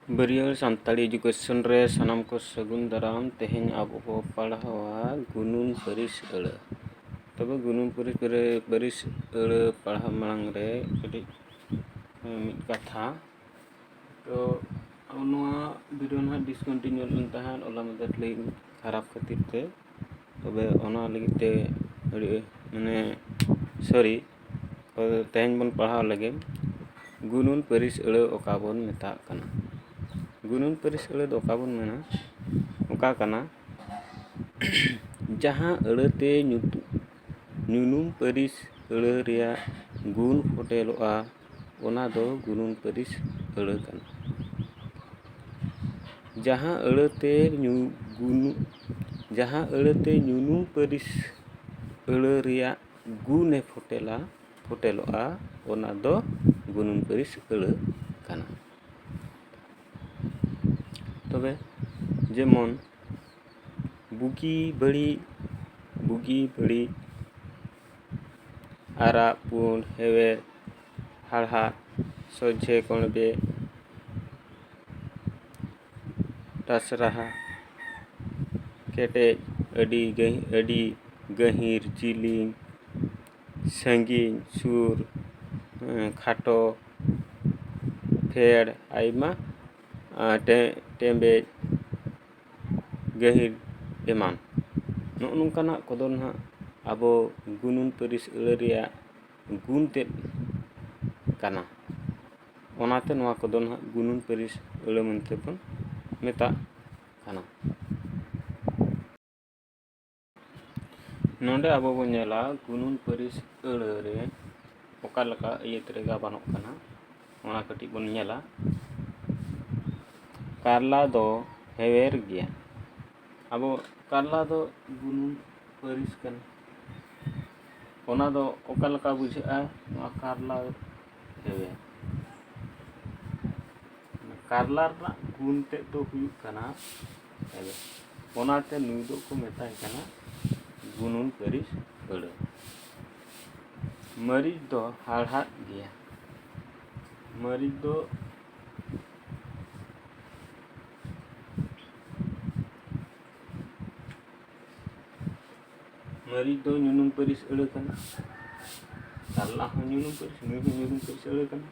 ᱵᱟᱹᱨᱭᱟᱹᱲ Santali education ᱨᱮ ᱥᱟᱱᱟᱢ ᱠᱚ ᱥᱟᱹᱜᱩᱱ ᱫᱟᱨᱟᱢ ᱛᱮᱦᱮᱧ ᱟᱵᱚ ᱵᱚ ᱯᱟᱲᱦᱟᱣᱟ ᱜᱩᱱᱩᱱ ᱯᱟᱹᱨᱤᱥ ᱟᱹᱲᱟᱹ᱾ ᱛᱚᱵᱮ ᱜᱩᱱᱩᱱ ᱯᱟᱹᱨᱤᱥ ᱟᱹᱲᱟᱹ ᱯᱟᱲᱦᱟᱣ ᱢᱟᱲᱟᱝ ᱨᱮ ᱠᱟᱹᱴᱤᱡ ᱢᱤᱫ ᱠᱟᱛᱷᱟ ᱛᱚ ᱱᱚᱣᱟ ᱵᱷᱤᱰᱤᱭᱳ ᱱᱟᱦᱟᱜ ᱰᱤᱥᱠᱚᱱᱴᱤᱱᱤᱭᱩ ᱞᱮᱱ ᱛᱟᱦᱮᱸᱫ ᱦᱚᱞᱟ ᱢᱟᱫᱷᱮᱨ ᱞᱤᱝᱠ ᱠᱷᱟᱨᱟᱯ ᱠᱷᱟᱹᱛᱤᱨ ᱛᱮ, ᱛᱚᱵᱮ ᱚᱱᱟ ᱞᱟᱹᱜᱤᱫ ᱛᱮ ᱥᱚᱨᱤ ᱛᱮᱦᱮᱧ ᱵᱚᱱ ᱯᱟᱲᱦᱟᱣ ᱞᱟᱹᱜᱤᱫ ᱜᱩᱱᱩᱱ ᱯᱟᱹᱨᱤᱥ ᱟᱹᱲᱟᱹ ᱚᱠᱟ ᱵᱚᱱ ᱢᱮᱛᱟᱜ ᱠᱟᱱᱟ। ᱜᱩᱱᱩᱱ ᱯᱟᱹᱨᱤᱥ ᱟᱹᱲᱟᱹ ᱫᱚ ᱚᱠᱟ ᱵᱚᱱ ᱢᱮᱱᱟ, ᱚᱠᱟ ᱠᱟᱱᱟ ᱡᱟᱦᱟᱸ ᱟᱹᱲᱟᱹᱛᱮ ᱧᱩᱱᱩᱢ ᱯᱟᱹᱨᱤᱥ ᱟᱹᱲᱟᱹ ᱨᱮᱭᱟᱜ ᱜᱩᱱ ᱯᱷᱚᱴᱮᱞᱚᱜᱼᱟ ᱚᱱᱟ ᱫᱚ ᱜᱩᱱᱩᱱ ᱯᱟᱹᱨᱤᱥ ᱟᱹᱲᱟᱹ ᱠᱟᱱᱟ। ᱡᱟᱦᱟᱸ ᱟᱹᱲᱟᱹᱛᱮ ᱧᱩᱱᱩᱢ ᱯᱟᱹᱨᱤᱥ ᱟᱹᱲᱟᱹ ᱨᱮᱭᱟᱜ ᱜᱩᱱᱮ ᱯᱷᱚᱴᱮᱞᱚᱜᱼᱟ ᱚᱱᱟ ᱫᱚ ᱜᱩᱱᱩᱱ ᱯᱟᱹᱨᱤᱥ ᱟᱹᱲᱟᱹ ᱠᱟᱱᱟ। ᱛᱚᱵᱮ ᱡᱮᱢᱚᱱ ᱵᱩᱜᱤ ᱵᱟᱹᱲᱤᱡ, ᱟᱨᱟᱜ ᱯᱩᱸᱰ, ᱦᱮᱣᱮᱨ ᱦᱟᱲᱦᱟᱫ, ᱥᱚᱡᱷᱮ ᱠᱚᱬᱵᱮ, ᱴᱟᱥᱨᱟᱦᱟ, ᱠᱮᱴᱮᱡ, ᱟᱹᱰᱤ ᱜᱟᱹᱦᱤᱨ, ᱡᱤᱞᱤᱧ, ᱥᱟᱺᱜᱤᱧ, ᱥᱩᱨ, ᱠᱷᱟᱴᱚ, ᱯᱷᱮᱲ, ᱟᱭᱢᱟ, ᱴᱮᱸᱵᱮᱡ, ᱜᱟᱹᱦᱤᱨ ᱮᱢᱟᱱ। ᱱᱚᱜᱼᱚ ᱱᱚᱝᱠᱟᱱᱟᱜ ᱠᱚᱫᱚ ᱱᱟᱦᱟᱜ ᱟᱵᱚ ᱜᱩᱱᱩᱱ ᱯᱟᱹᱨᱤᱥ ᱟᱹᱲᱟᱹ ᱨᱮᱭᱟᱜ ᱜᱩᱱ ᱛᱮᱫ ᱠᱟᱱᱟ। ᱚᱱᱟᱛᱮ ᱱᱚᱣᱟ ᱠᱚᱫᱚ ᱱᱟᱦᱟᱜ ᱜᱩᱱᱩᱱ ᱯᱟᱹᱨᱤᱥ ᱟᱹᱲᱟᱹ ᱢᱮᱱᱛᱮ ᱵᱚᱱ ᱢᱮᱛᱟᱜ ᱠᱟᱱᱟ। ᱱᱚᱰᱮ ᱟᱵᱚ ᱵᱚᱱ ᱧᱮᱞᱟ ᱜᱩᱱᱩᱱ ᱯᱟᱹᱨᱤᱥ ᱟᱹᱲᱟᱹ ᱨᱮ ᱚᱠᱟ ᱞᱮᱠᱟ ᱟᱹᱭᱟᱹᱛ ᱨᱮ ᱜᱟᱵᱟᱱᱚᱜ ᱠᱟᱱᱟ ᱚᱱᱟ ᱠᱟᱹᱴᱤᱡ ᱵᱚᱱ ᱧᱮᱞᱟ। ᱠᱟᱨᱞᱟ ᱫᱚ ᱦᱮᱣᱮᱨ ᱜᱮᱭᱟ। ᱟᱵᱚ ᱠᱟᱨᱞᱟ ᱫᱚ ᱜᱩᱱᱩᱱ ᱯᱟᱹᱨᱤᱥ ᱠᱟᱱᱟ। ᱚᱱᱟ ᱫᱚ ᱚᱠᱟ ᱞᱮᱠᱟ ᱵᱩᱡᱷᱟᱹᱜᱼᱟ, ᱱᱚᱣᱟ ᱠᱟᱨᱞᱟ ᱦᱮᱣᱮᱨ। ᱠᱟᱨᱞᱟ ᱨᱮᱱᱟᱜ ᱜᱩᱱ ᱛᱮᱫ ᱫᱚ ᱦᱩᱭᱩᱜ ᱠᱟᱱᱟ ᱦᱮᱣᱮᱨ। ᱚᱱᱟᱛᱮ ᱱᱩᱭ ᱫᱚᱠᱚ ᱢᱮᱛᱟᱭ ᱠᱟᱱᱟ ᱜᱩᱱᱩᱱ ᱯᱟᱹᱨᱤᱥ ᱟᱹᱲᱟᱹ। ᱢᱟᱹᱨᱤᱪ ᱫᱚ ᱦᱟᱲᱦᱟᱫ ᱜᱮᱭᱟ। ᱢᱟᱹᱨᱤᱪ ᱫᱚ ᱧᱩᱱᱩᱢ ᱯᱟᱹᱨᱤᱥ ᱟᱹᱲᱟᱹ ᱠᱟᱱᱟ। ᱠᱟᱨᱞᱟ ᱦᱚᱸ ᱧᱩᱱᱩᱢ ᱯᱟᱹᱨᱤᱥ, ᱱᱩᱭ ᱦᱚᱸ ᱧᱩᱱᱩᱢ ᱯᱟᱹᱨᱤᱥ ᱟᱹᱲᱟᱹ ᱠᱟᱱᱟ।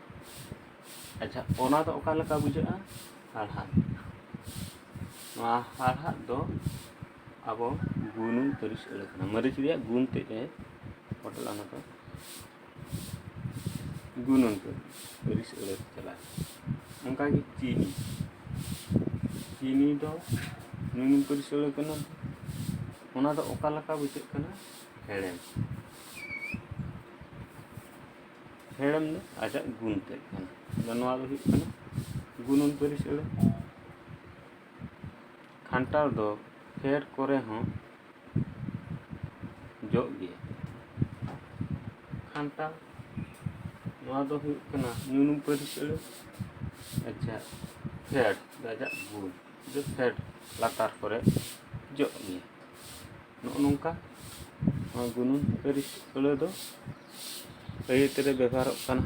ᱟᱪᱪᱷᱟ, ᱚᱱᱟ ᱫᱚ ᱚᱠᱟ ᱞᱮᱠᱟ ᱵᱩᱡᱷᱟᱹᱜᱼᱟ? ᱦᱟᱲᱦᱟᱫ। ᱱᱚᱣᱟ ᱦᱟᱲᱦᱟᱫ ᱫᱚ ᱟᱵᱚ ᱜᱩᱱᱩᱱ ᱯᱟᱹᱨᱤᱥ ᱟᱹᱲᱟᱹ ᱠᱟᱱᱟ। ᱢᱟᱹᱨᱤᱪ ᱨᱮᱭᱟᱜ ᱜᱩᱱ ᱛᱮᱫ ᱮ ᱯᱷᱚᱴᱮᱞᱟ, ᱚᱱᱟ ᱫᱚ ᱜᱩᱱᱩᱱ ᱯᱟᱹᱨᱤᱥ ᱟᱹᱲᱟᱹ ᱪᱟᱞᱟᱜᱼᱟ। ᱚᱱᱠᱟᱜᱮ ᱪᱤᱱᱤ ᱫᱚ ᱧᱩᱱᱩᱢ ᱯᱟᱹᱨᱤᱥ ᱟᱹᱲᱟᱹ ᱠᱟᱱᱟ। ᱚᱱᱟ ᱫᱚ ᱚᱠᱟ ᱞᱮᱠᱟ ᱵᱩᱡᱷᱟᱹᱜ ᱠᱟᱱᱟ? ᱦᱮᱲᱮᱢ। ᱦᱮᱲᱮᱢ ᱫᱚ ᱟᱡᱟᱜ ᱜᱩᱱ ᱛᱮᱫ ᱠᱟᱱᱟ। ᱟᱫᱚ ᱱᱚᱣᱟ ᱫᱚ ᱦᱩᱭᱩᱜ ᱠᱟᱱᱟ ᱜᱩᱱᱩᱱ ᱯᱟᱹᱨᱤᱥ ᱟᱹᱲᱟᱹ। ᱠᱷᱟᱱᱴᱟᱲ ᱫᱚ ᱯᱷᱮᱰ ᱠᱚᱨᱮ ᱦᱚᱸ ᱡᱚᱜ ᱜᱮᱭᱟ। ᱠᱷᱟᱱᱴᱟᱲ, ᱱᱚᱣᱟ ᱫᱚ ᱦᱩᱭᱩᱜ ᱠᱟᱱᱟ ᱧᱩᱱᱩᱢ ᱯᱟᱹᱨᱤᱥ ᱟᱹᱲᱟᱹ। ᱟᱪᱪᱷᱟ, ᱯᱷᱮᱰ ᱟᱡᱟᱜ ᱜᱩᱱ ᱫᱚ ᱯᱷᱮᱰ ᱞᱟᱛᱟᱨ ᱠᱚᱨᱮ ᱡᱚᱜ ᱜᱮᱭᱟ। ᱱᱚᱜᱼᱚ ᱱᱚᱝᱠᱟ ᱱᱚᱣᱟ ᱜᱩᱱᱩᱱ ᱯᱟᱹᱨᱤᱥ ᱟᱹᱲᱟᱹ ᱫᱚ ᱟᱹᱭᱟᱹᱛ ᱨᱮ ᱵᱮᱵᱚᱦᱟᱨᱚᱜ ᱠᱟᱱᱟ।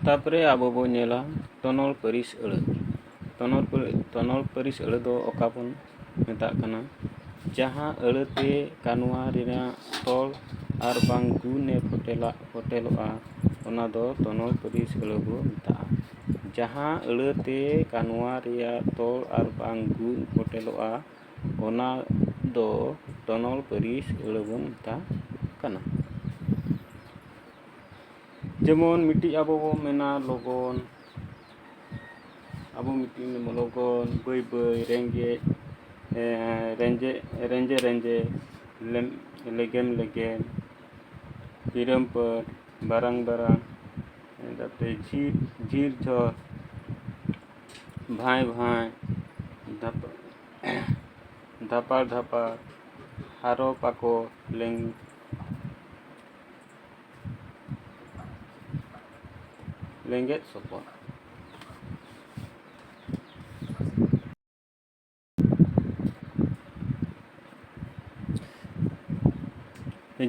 ᱛᱟᱯᱚᱨᱮ ᱟᱵᱚ ᱵᱚᱱ ᱧᱮᱞᱟ ᱛᱚᱱᱚᱞ ᱯᱟᱹᱨᱤᱥ ᱟᱹᱲᱟᱹ। ᱛᱚᱱᱚᱞ ᱯᱟᱹᱨᱤᱥ ᱟᱹᱲᱟᱹ ᱫᱚ ᱚᱠᱟ ᱵᱚᱱ ᱢᱮᱛᱟᱜ ᱠᱟᱱᱟ? ᱡᱟᱦᱟᱸ ᱟᱹᱲᱟᱹᱛᱮ ᱠᱟᱱᱣᱟ ᱨᱮᱱᱟᱜ ᱛᱚᱞ ᱟᱨ ᱵᱟᱝ ᱜᱩᱱᱮ ᱯᱷᱚᱴᱮᱞᱚᱜᱼᱟ ᱚᱱᱟ ᱫᱚ ᱛᱚᱱᱚᱞ ᱯᱟᱹᱨᱤᱥ ᱟᱹᱲᱟᱹ ᱵᱚ ᱢᱮᱛᱟᱜᱼᱟ। ᱡᱟᱦᱟᱸ ᱟᱹᱲᱟᱹᱛᱮ ᱠᱟᱱᱣᱟ ᱨᱮᱭᱟᱜ ᱛᱚᱞ ᱟᱨ ᱵᱟᱝ ᱜᱩᱱ ᱯᱷᱚᱴᱮᱞᱚᱜᱼᱟ ᱚᱱᱟ ᱫᱚ ᱛᱚᱱᱚᱞ ᱯᱟᱹᱨᱤᱥ ᱟᱹᱲᱟᱹ ᱵᱚᱱ ᱢᱮᱛᱟᱜ ᱠᱟᱱᱟ। যেমন মিটি আবো মেনা লগন, ᱟᱵᱚ ᱢᱤᱫᱴᱤᱱ ᱞᱚᱜᱚᱱ, ᱵᱟᱹᱭ ᱵᱟᱹᱭ, ᱨᱮᱸᱡᱮ ᱞᱮᱜᱮᱢ ᱞᱮᱜᱮᱢ, ᱯᱤᱨᱟᱹᱢ ᱯᱟᱹᱴ, ᱵᱟᱨᱟᱝ ᱵᱟᱨᱟᱝ, ᱛᱟᱯᱚᱨᱮ ঝির ঝড়, ভাঁয় ভাঁয়, ধাপাড় ধাপাড়, হারো পাকো, লেঙ্গেট সপট।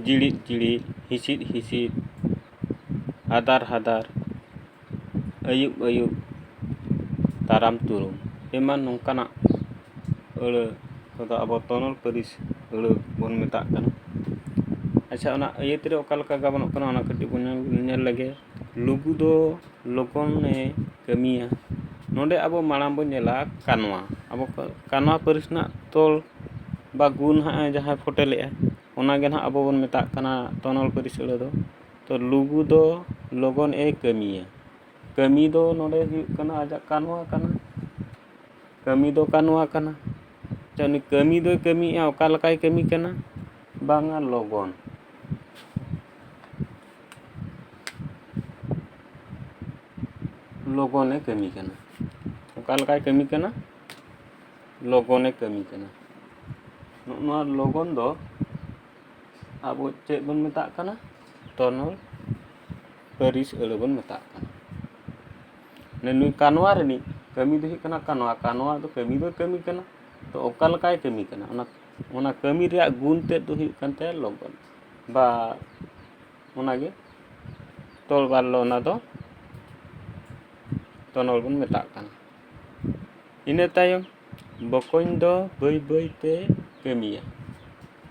জিড়িত জিড়িত, হিসিদ হিসিদ, হাদার হাদার, ayub-ayub, taram turun, eman nongkanak aᱹᱲᱟᱹ ᱠᱚᱫᱚ ᱟᱵᱚ ᱛᱚᱱᱚᱞ ᱯᱟᱹᱨᱤᱥ ᱟᱹᱲᱟᱹ ᱵᱚᱱ ᱢᱮᱛᱟᱜ ᱠᱟᱱᱟ। ᱟᱪᱪᱷᱟ, ᱚᱱᱟ ᱟᱹᱭᱟᱹᱛ ᱨᱮ ᱚᱠᱟ ᱞᱮᱠᱟ ᱜᱟᱵᱟᱱᱚᱜ ᱠᱟᱱᱟ ᱚᱱᱟ ᱠᱟᱹᱴᱤᱡ ᱵᱚᱱ ᱧᱮᱞ ᱞᱮᱜᱮ। ᱞᱩᱜᱩ ᱫᱚ ᱞᱚᱜᱚᱱᱮ ᱠᱟᱹᱢᱤᱭᱟ। ᱱᱚᱰᱮ ᱟᱵᱚ ᱢᱟᱲᱟᱝ ᱵᱚᱱ ᱧᱮᱞᱟ ᱠᱟᱱᱣᱟ। ᱟᱵᱚ ᱠᱟᱱᱣᱟ ᱯᱟᱹᱨᱤᱥ ᱨᱮᱱᱟᱜ ᱛᱚᱞ ᱵᱟ ᱜᱩᱱ ᱦᱟᱸᱜ ᱡᱟᱦᱟᱸᱭ ᱯᱷᱳᱴᱮᱞᱮᱜᱼᱟ ᱚᱱᱟᱜᱮ ᱱᱟᱦᱟᱜ ᱟᱵᱚ ᱵᱚᱱ ᱢᱮᱛᱟᱜ ᱠᱟᱱᱟ ᱛᱚᱱᱚᱞ ᱯᱟᱹᱨᱤᱥ ᱟᱹᱲᱟᱹ ᱫᱚ। ᱛᱚ ᱞᱩᱜᱩ ᱫᱚ ᱞᱚᱜᱚᱱ ᱠᱟᱹᱢᱤᱭᱟ। ᱠᱟᱹᱢᱤ ᱫᱚ ᱱᱚᱰᱮ ᱦᱩᱭᱩᱜ ᱠᱟᱱᱟ ᱟᱡᱟᱜ ᱠᱟᱱᱣᱟ ᱠᱟᱱᱟ। ᱠᱟᱹᱢᱤ ᱫᱚ ᱠᱟᱱᱣᱟ ᱠᱟᱱᱟ। ᱩᱱᱤ ᱠᱟᱹᱢᱤ ᱫᱚᱭ ᱠᱟᱹᱢᱤᱭᱮᱫᱼᱟ, ᱚᱠᱟ ᱞᱮᱠᱟᱭ ᱠᱟᱹᱢᱤ ᱠᱟᱱᱟ? ᱵᱟᱝᱟ ᱞᱚᱜᱚᱱ। ᱞᱚᱜᱚᱱᱮ ᱠᱟᱹᱢᱤ ᱠᱟᱱᱟ। ᱚᱠᱟ ᱞᱮᱠᱟᱭ ᱠᱟᱹᱢᱤ ᱠᱟᱱᱟ? ᱞᱚᱜᱚᱱᱮ ᱠᱟᱹᱢᱤ ᱠᱟᱱᱟ। ᱱᱚᱣᱟ ᱞᱚᱜᱚᱱ ᱫᱚ ᱟᱵᱚ ᱪᱮᱫ ᱵᱚᱱ ᱢᱮᱛᱟᱜ ᱠᱟᱱᱟ? ᱛᱚᱱᱚᱞ ᱯᱟᱹᱨᱤᱥ ᱟᱹᱲᱟᱹ ᱵᱚᱱ ᱢᱮᱛᱟᱜ ᱠᱟᱱᱟ। ᱱᱩᱭ ᱠᱟᱱᱣᱟ ᱨᱤᱱᱤᱡ ᱠᱟᱹᱢᱤ ᱫᱚ ᱦᱩᱭᱩᱜ ᱠᱟᱱᱟ ᱠᱟᱱᱣᱟ। ᱠᱟᱱᱣᱟ ᱫᱚ ᱠᱟᱹᱢᱤ ᱫᱚᱭ ᱠᱟᱹᱢᱤ ᱠᱟᱱᱟ। ᱛᱚ ᱚᱠᱟ ᱞᱮᱠᱟᱭ ᱠᱟᱹᱢᱤ ᱠᱟᱱᱟ? ᱚᱱᱟ ᱠᱟᱹᱢᱤ ᱨᱮᱭᱟᱜ ᱜᱩᱱ ᱛᱮᱫ ᱫᱚ ᱦᱩᱭᱩᱜ ᱠᱟᱱ ᱛᱟᱭᱟ ᱞᱚᱜᱚᱱ। ᱵᱟ ᱚᱱᱟᱜᱮ ᱚᱱᱟ ᱫᱚ ᱛᱚᱱᱚᱞ ᱵᱚᱱ ᱢᱮᱛᱟᱜ ᱠᱟᱱᱟ। ᱤᱱᱟᱹ ᱛᱟᱭᱚᱢ ᱵᱚᱠᱚᱧ ᱫᱚ ᱵᱟᱹᱭ ᱵᱟᱹᱭᱛᱮ ᱠᱟᱹᱢᱤᱭᱟ।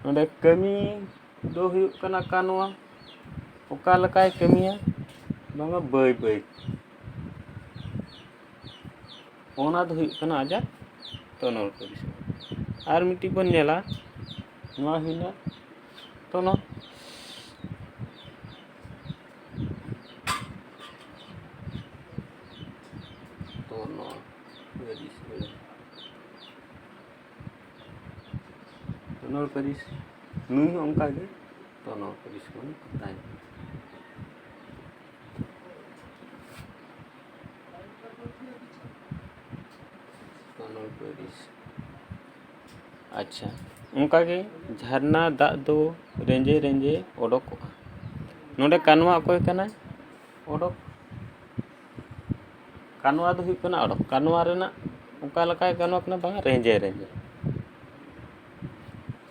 ᱱᱚᱰᱮ ᱠᱟᱹᱢᱤ ᱫᱚ ᱦᱩᱭᱩᱜ ᱠᱟᱱᱟ ᱠᱟᱱᱣᱟ। ᱚᱠᱟ ᱞᱮᱠᱟᱭ ᱠᱟᱹᱢᱤᱭᱟ? ᱵᱟᱝᱟ ᱵᱟᱹᱭ ᱵᱟᱹᱭ। ᱚᱱᱟ ᱫᱚ ᱦᱩᱭᱩᱜ ᱠᱟᱱᱟ ᱟᱡᱟᱜ ᱛᱚᱱᱚᱞ ᱯᱟᱹᱨᱤᱥ। ᱟᱨ ᱢᱤᱫᱴᱤᱡ ᱵᱚᱱ ᱧᱮᱞᱟ, ᱱᱚᱣᱟ ᱦᱩᱭᱱᱟ ᱛᱚᱱᱚᱞ। ᱛᱚᱱᱚᱞ ᱯᱟᱹᱨᱤᱥ ᱟᱹᱲᱟᱹ। ᱛᱚᱱᱚᱞ ᱯᱟᱹᱨᱤᱥ ᱱᱩᱭ ᱦᱚᱸ ᱚᱱᱠᱟᱜᱮ ᱛᱚᱱᱚᱞ ᱯᱟᱹᱨᱤᱥ ᱵᱚᱱ ᱢᱮᱛᱟᱭᱟ। ᱛᱚᱱᱚᱞ ᱯᱟᱹᱨᱤᱥ। ᱟᱪᱪᱷᱟ, ᱚᱱᱠᱟᱜᱮ ᱡᱷᱟᱨᱱᱟ ᱫᱟᱜ ᱫᱚ ᱨᱮᱸᱡᱮ ᱨᱮᱸᱡᱮ ᱚᱰᱳᱠᱚᱜᱼᱟ। ᱱᱚᱰᱮ ᱠᱟᱱᱣᱟ ᱚᱠᱚᱭ ᱠᱟᱱᱟᱭ? ᱚᱰᱳᱠ। ᱠᱟᱱᱣᱟ ᱫᱚ ᱦᱩᱭᱩᱜ ᱠᱟᱱᱟ ᱚᱰᱳᱠ। ᱠᱟᱱᱣᱟ ᱨᱮᱱᱟᱜ ᱚᱠᱟ ᱞᱮᱠᱟᱭ ᱠᱟᱱᱣᱟ ᱠᱟᱱᱟ? ᱵᱟᱝᱟ ᱨᱮᱸᱡᱮ ᱨᱮᱸᱡᱮ।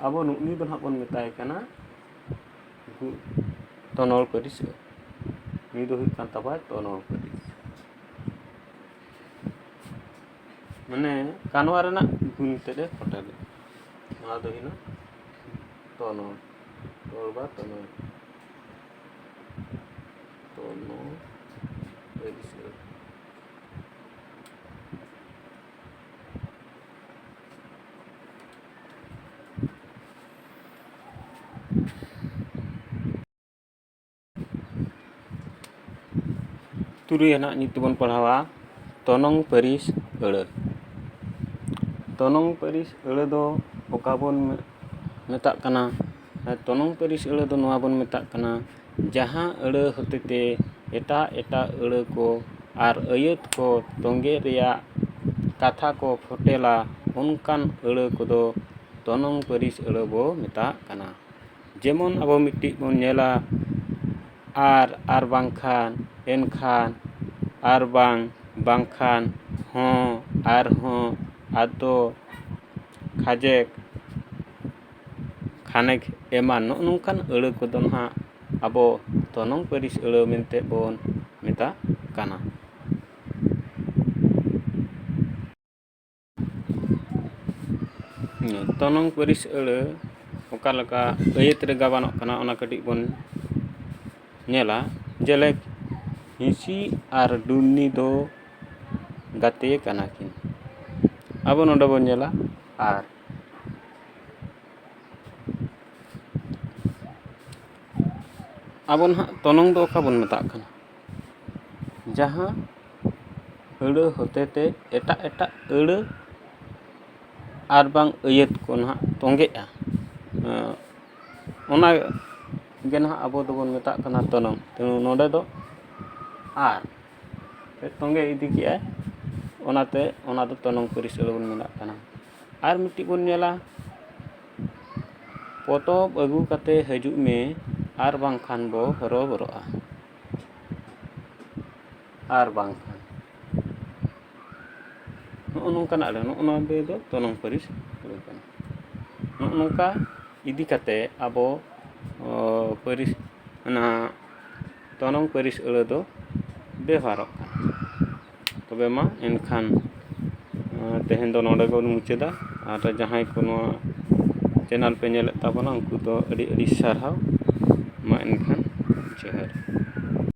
ᱟᱵᱚ ᱱᱩᱜᱱᱤ ᱫᱚ ᱱᱟᱦᱟᱜ ᱵᱚᱱ ᱢᱮᱛᱟᱭ ᱠᱟᱱᱟ ᱛᱚᱱᱚᱞ ᱯᱟᱹᱨᱤᱥ ᱟᱹᱲᱟᱹ। ᱱᱩᱭ ᱫᱚ ᱦᱩᱭᱩᱜ ᱠᱟᱱ ᱛᱟᱵᱚᱱᱟ ᱛᱚᱱᱚᱞ ᱯᱟᱹᱨᱤᱥ। ᱢᱟᱱᱮ ᱠᱟᱱᱣᱟ ᱨᱮᱱᱟᱜ ᱜᱩᱱ ᱛᱮᱫ ᱮ ᱯᱷᱳᱴᱮᱞᱮᱜᱼᱟ। ᱱᱚᱣᱟ ᱫᱚ ᱦᱩᱭᱱᱟ ᱛᱚᱱᱚᱞ ᱛᱚᱱᱚᱞ ᱯᱟᱹᱨᱤᱥ ᱟᱹᱲᱟᱹ। ᱛᱩᱨᱩᱭ ᱟᱱᱟᱜ ᱱᱤᱛ ᱵᱚᱱ ᱯᱟᱲᱦᱟᱣᱟ ᱛᱚᱱᱚᱝ ᱯᱟᱹᱨᱤᱥ ᱟᱹᱲᱟᱹ। ᱛᱚᱱᱚᱝ ᱯᱟᱹᱨᱤᱥ ᱟᱹᱲᱟᱹ ᱫᱚ ᱚᱠᱟ ᱵᱚᱱ ᱢᱮᱛᱟᱜ ᱠᱟᱱᱟ? ᱛᱚᱱᱚᱝ ᱯᱟᱹᱨᱤᱥ ᱟᱹᱲᱟᱹ ᱫᱚ ᱱᱚᱣᱟ ᱵᱚᱱ ᱢᱮᱛᱟᱜ ᱠᱟᱱᱟ ᱡᱟᱦᱟᱸ ᱟᱹᱲᱟᱹ ᱦᱚᱛᱮᱛᱮ ᱮᱴᱟᱜ ᱮᱴᱟᱜ ᱟᱹᱲᱟᱹ ᱠᱚ ᱟᱨ ᱟᱹᱭᱟᱹᱛ ᱠᱚ ᱛᱚᱸᱜᱮ ᱨᱮᱭᱟᱜ ᱠᱟᱛᱷᱟ ᱠᱚ ᱯᱷᱳᱴᱮᱞᱟ, ᱚᱱᱠᱟᱱ ᱟᱹᱲᱟᱹ ᱠᱚᱫᱚ ᱛᱚᱱᱚᱝ ᱯᱟᱹᱨᱤᱥ ᱟᱹᱲᱟᱹ ᱵᱚ ᱢᱮᱛᱟᱜ ᱠᱟᱱᱟ। ᱡᱮᱢᱚᱱ ᱟᱵᱚ ᱢᱤᱫᱴᱤᱡ ᱵᱚᱱ ᱧᱮᱞᱟ, ᱟᱨ ᱵᱟᱝᱠᱷᱟᱱ, ᱮᱱᱠᱷᱟᱱ, ᱟᱨ ᱵᱟᱝ, ᱵᱟᱝᱠᱷᱟᱱ, ᱦᱚᱸ, ᱟᱨᱦᱚᱸ, ᱟᱫᱚ, ᱠᱷᱟᱡᱮᱠ, ᱠᱷᱟᱱᱮᱠ ᱮᱢᱟᱱ ᱱᱚᱜᱼᱚ ᱱᱚᱝᱠᱟᱱ ᱟᱹᱲᱟᱹ ᱠᱚᱫᱚ ᱱᱟᱦᱟᱜ ᱟᱵᱚ ᱛᱚᱱᱚᱝ ᱯᱟᱹᱨᱤᱥ ᱟᱹᱲᱟᱹ ᱢᱮᱱᱛᱮ ᱵᱚᱱ ᱢᱮᱛᱟᱜ ᱠᱟᱱᱟ। ᱛᱚᱱᱚᱝ ᱯᱟᱹᱨᱤᱥ ᱟᱹᱲᱟᱹ ᱚᱠᱟ ᱞᱮᱠᱟ ᱟᱹᱭᱟᱹᱛ ᱨᱮ ᱜᱟᱵᱟᱱᱚᱜ ᱠᱟᱱᱟ ᱚᱱᱟ ᱠᱟᱹᱴᱤᱡ ᱵᱚᱱ ᱧᱮᱞᱟ। ᱡᱮᱞᱮᱠ ᱦᱤᱸᱥᱤ ᱟᱨ ᱰᱩᱢᱱᱤ ᱫᱚ ᱜᱟᱛᱮ ᱠᱟᱱᱟ ᱠᱤᱱ। ᱟᱵᱚ ᱱᱚᱰᱮ ᱵᱚᱱ ᱧᱮᱞᱟ ᱟᱨ ᱟᱵᱚ ᱱᱟᱦᱟᱜ ᱛᱚᱱᱚᱝ ᱫᱚ ᱚᱠᱟ ᱵᱚᱱ ᱢᱮᱛᱟᱜ ᱠᱟᱱᱟ? ᱡᱟᱦᱟᱸ ᱟᱹᱲᱟᱹ ᱦᱚᱛᱮᱛᱮ ᱮᱴᱟᱜ ᱮᱴᱟᱜ ᱟᱹᱲᱟᱹ ᱟᱨ ᱵᱟᱝ ᱟᱹᱭᱟᱹᱛ ᱠᱚ ᱱᱟᱦᱟᱜ ᱛᱚᱸᱜᱮᱜᱼᱟ, ᱚᱱᱟ ᱜᱮ ᱱᱟᱦᱟᱜ ᱟᱵᱚ ᱫᱚᱵᱚᱱ ᱢᱮᱛᱟᱜ ᱠᱟᱱᱟ ᱛᱚᱱᱚᱝ। ᱛᱮणᱩ ᱱᱚᱰᱮ ᱫᱚ ᱟᱨ ᱛᱚᱸᱜᱮ ᱤᱫᱤ ᱠᱮᱜᱼᱟᱭ, ᱚᱱᱟᱛᱮ ᱚᱱᱟ ᱫᱚ ᱛᱚᱱᱚᱝ ᱯᱟᱹᱨᱤᱥ ᱟᱹᱲᱟᱹ ᱵᱚᱱ ᱢᱮᱛᱟᱜ ᱠᱟᱱᱟ। ᱟᱨ ᱢᱤᱫᱴᱤᱡ ᱵᱚᱱ ᱧᱮᱞᱟ, ᱯᱚᱛᱚᱵ ᱟᱹᱜᱩ ᱠᱟᱛᱮ ᱦᱤᱡᱩᱜ ᱢᱮ ᱟᱨ ᱵᱟᱝᱠᱷᱟᱱ ᱵᱚ ᱦᱚᱨᱚᱵᱚᱨᱚᱜᱼᱟ। ᱟᱨ ᱵᱟᱝᱠᱷᱟᱱ ᱱᱚᱜᱼᱚ ᱱᱚᱝᱠᱟᱱᱟᱜ ᱱᱚᱜᱼᱚ ᱱᱚᱣᱟ ᱫᱚ ᱛᱚᱱᱚᱝ ᱯᱟᱹᱨᱤᱥ ᱟᱹᱲᱟᱹ ᱠᱟᱱᱟ। ᱱᱚᱜᱼᱚ ᱱᱚᱝᱠᱟ ᱤᱫᱤ ᱠᱟᱛᱮ ᱟᱵᱚ ᱚᱱᱟ ᱛᱚᱱᱚᱝ ᱯᱟᱹᱨᱤᱥ ᱟᱹᱲᱟᱹ ᱫᱚ ᱵᱮᱣᱦᱟᱨᱚᱜ ᱠᱟᱱᱟ। ᱛᱚᱵᱮ ᱢᱟ ᱮᱱᱠᱷᱟᱱ ᱛᱮᱦᱮᱧ ᱫᱚ ᱱᱚᱰᱮ ᱜᱮᱵᱚᱱ ᱢᱩᱪᱟᱹᱫᱟ, ᱟᱨ ᱡᱟᱦᱟᱸᱭ ᱠᱚ ᱱᱚᱣᱟ ᱪᱮᱱᱮᱞ ᱯᱮ ᱧᱮᱞᱮᱫ ᱛᱟᱵᱚᱱᱟ ᱩᱱᱠᱩ ᱫᱚ ᱟᱹᱰᱤ ᱟᱹᱰᱤ ᱥᱟᱨᱦᱟᱣ᱾ ᱢᱟ ᱮᱱᱠᱷᱟᱱ ᱡᱚᱦᱟᱨ᱾